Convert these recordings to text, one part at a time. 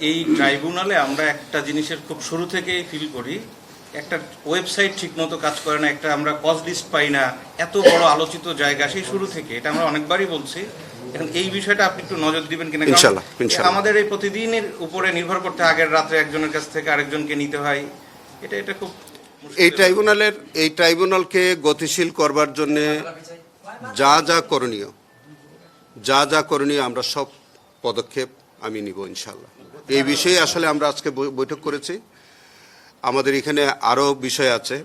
এই ট্রাইব্যুনালে আমরা একটা জিনিসের খুব শুরু থেকেই ফিল করি, একটা ওয়েবসাইট ঠিকমতো কাজ করে না, একটা আমরা কজ লিস্ট পাই না, এত বড় আলোচিত জায়গা সেই শুরু থেকে, এটা আমরা অনেকবারই বলছি। এখন এই বিষয়টা আপনি একটু নজর দিবেন কিনা? ইনশাআল্লাহ। আমাদের এই প্রতিদিনের উপরে নির্ভর করতে আগের রাত্রে একজনের কাছ থেকে আরেকজনকে নিতে হয়, এটা খুব এই ট্রাইব্যুনালকে গতিশীল করবার জন্য যা যা করণীয় আমরা সব পদক্ষেপ আমি নিব ইনশাআল্লাহ। এই বিষয়ে আসলে আমরা আজকে বৈঠক করেছি। আমাদের এখানে আরও বিষয় আছে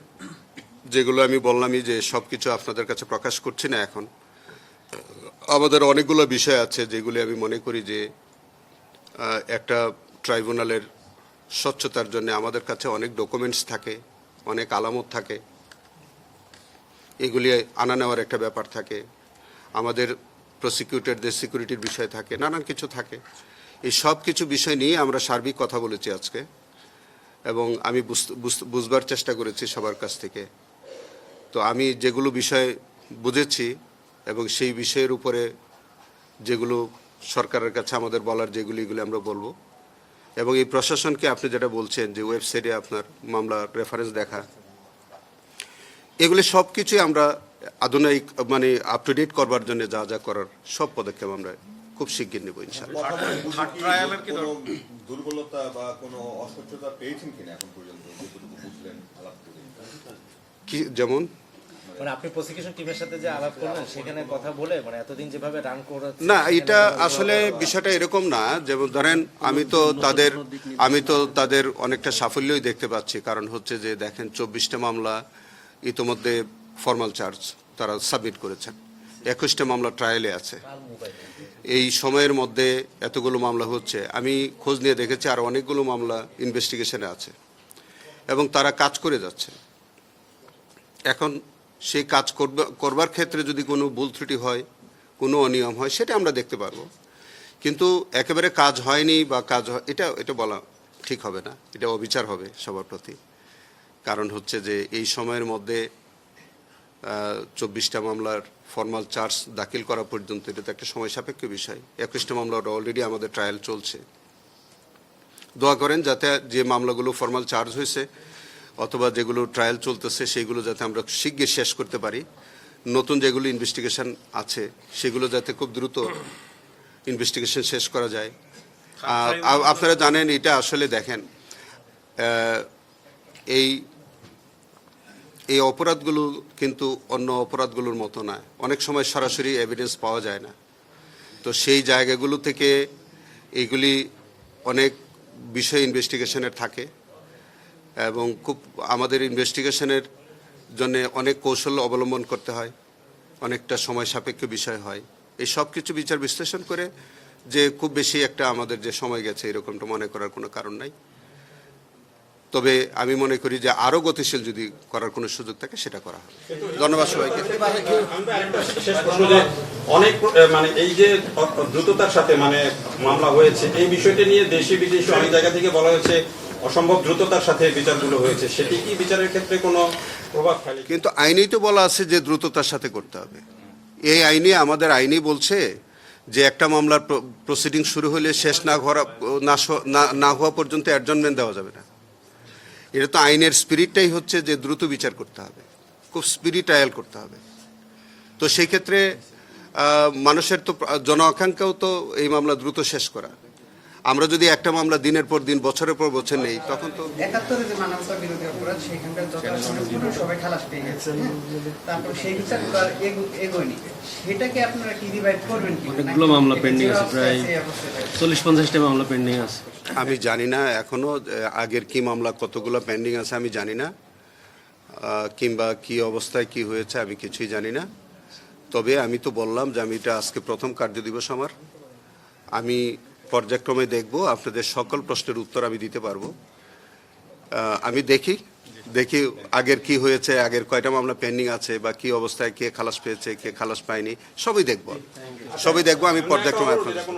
যেগুলো আমি বললামই যে সব কিছু আপনাদের কাছে প্রকাশ করছি না। এখন আমাদের অনেকগুলো বিষয় আছে যেগুলি আমি মনে করি যে একটা ট্রাইব্যুনালের স্বচ্ছতার জন্য আমাদের কাছে অনেক ডকুমেন্টস থাকে, অনেক আলামত থাকে, এগুলি আনা নেওয়ার একটা ব্যাপার থাকে, আমাদের প্রসিকিউটরদের সিকিউরিটির বিষয় থাকে, নানান কিছু থাকে। এই সব কিছু বিষয় নিয়ে আমরা সার্বিক কথা বলেছি আজকে, এবং আমি বুঝবার চেষ্টা করেছি সবার কাছ থেকে। তো আমি যেগুলো বিষয় বুঝেছি এবং সেই বিষয়ের উপরে যেগুলো সরকারের কাছে আমাদের বলার এগুলো আমরা বলবো। এবং এই প্রশাসনকে আপনি যেটা বলছেন যে ওয়েবসাইটে আপনার মামলা রেফারেন্স দেখা, এগুলি সব কিছুই আমরা আধুনিক আপ টু ডেট করবার জন্য যা করার সব পদক্ষেপ আমরা খুব শিগগির নেব ইনশাআল্লাহ। দুর্বলতা বা কোনো অস্বচ্ছতা পেয়েছেন কিনা এখন পর্যন্ত বুঝলেন কি? যেমন আপনি প্রসিকিউশন টিমের সাথে যে আলাপ করলেন সেখানে কথা বলে এতদিন যেভাবে রান করে না, এটা আসলে বিষয়টা এরকম না। যেমন ধরেন আমি তো তাদের অনেকটা সাফল্যই দেখতে পাচ্ছি। কারণ হচ্ছে যে দেখেন 24টা মামলা ইতোমধ্যে ফর্মাল চার্জ তারা সাবমিট করেছেন, 21টা মামলা ট্রায়ালে আছে। এই সময়ের মধ্যে এতগুলো মামলা হচ্ছে, আমি খোঁজ নিয়ে দেখেছি আর অনেকগুলো মামলা ইনভেস্টিগেশনে আছে এবং তারা কাজ করে যাচ্ছে। এখন সেই কাজ করবার ক্ষেত্রে যদি কোনো ভুল ত্রুটি হয়, কোনো অনিয়ম হয়, সেটা আমরা দেখতে পারবো। কিন্তু একেবারে কাজ হয়নি বা এটা বলা ঠিক হবে না, এটা অবিচার হবে সবার প্রতি। কারণ হচ্ছে যে এই সময়ের মধ্যে 24টা মামলার ফর্মাল চার্জ দাখিল করা পর্যন্ত এটা তো একটা সময় সাপেক্ষ বিষয়। 21টা মামলা অলরেডি আমাদের ট্রায়াল চলছে। দোয়া করেন যাতে যে মামলাগুলো ফর্মাল চার্জ হয়েছে অথবা যেগুলো ট্রায়াল চলতেছে সেগুলো যাতে আমরা শীঘ্র শেষ করতে পারি। নতুন যেগুলো ইনভেস্টিগেশন আছে সেগুলো যাতে খুব দ্রুত ইনভেস্টিগেশন শেষ করা যায়। আপনারা জানেন এটা আসলে দেখেন এই অপরাধগুলো কিন্তু অন্য অপরাধগুলোর মতো না। অনেক সময় সরাসরি এভিডেন্স পাওয়া যায় না। তো সেই জায়গাগুলো থেকে এইগুলি অনেক বিষয় ইনভেস্টিগেশনের থাকে এবং খুব আমাদের ইনভেস্টিগেশনের জন্য অনেক কৌশল অবলম্বন করতে হয়, অনেকটা সময় সাপেক্ষ বিষয় হয়। এই সব কিছু বিচার বিশ্লেষণ করে যে খুব বেশি একটা আমাদের যে সময় গেছে এরকমটা মনে করার কোনো কারণ নাই। তবে আমি মনে করি যে আরও গতিশীল যদি করার কোনো সুযোগ থাকে সেটা করা হবে। ধন্যবাদ সবাইকে। অনেক এই যে দ্রুততার সাথে মামলা হয়েছে, এই বিষয়টি নিয়ে দেশি বিদেশি অনেক জায়গা থেকে বলা হয়েছে অসম্ভব দ্রুততার সাথে বিচারগুলো হয়েছে, সেটি কি বিচারের ক্ষেত্রে কোনো প্রভাব ফেলে? কিন্তু আইনেই তো বলা আছে যে দ্রুততার সাথে করতে হবে। এই আমাদের আইনেই বলছে যে একটা মামলার প্রসিডিং শুরু হলে শেষ না হওয়া পর্যন্ত অ্যাডজনমেন্ট দেওয়া যাবে না। এটা তো আইনের স্পিরিটটাই হচ্ছে যে দ্রুত বিচার করতে হবে, খুব স্পিরিট ট্রায়াল করতে হবে। তো সেই ক্ষেত্রে মানুষের তো জন আকাঙ্ক্ষাও তো এই মামলা দ্রুত শেষ করা। আমরা যদি একটা মামলা দিনের পর দিন বছরের পর বছর নেই তখন তো 71 যে মানবতা বিরোধী অপরাধ সেখানকার যথাসম্ভব সবাই খালাস পেয়ে গেছে। তারপর সেই বিচারগুলো আর এগোয়নি, সেটাকে আপনারা কি ডিভাইড করবেন কি? অনেকগুলো মামলা পেন্ডিং আছে, প্রায় 40-50টা মামলা পেন্ডিং আছে। আমি জানি না এখনো আগের কি মামলা কতগুলো পেন্ডিং আছে আমি জানি না, কিংবা কি অবস্থায় কি হয়েছে আমি কিছুই জানি না। তবে আমি তো বললাম যে আমি এটা আজকে প্রথম কার্যদিবস আমার, আমি পর্যায়ক্রমে দেখব, আপনাদের সকল প্রশ্নের উত্তর আমি দিতে পারবো। আমি দেখি আগের কি হয়েছে, আগের কয়টা মামলা পেন্ডিং আছে বা কি অবস্থায় কে খালাস পেয়েছে কে খালাস পায়নি, সবই দেখব আমি পর্যায়ক্রমে আপনাদের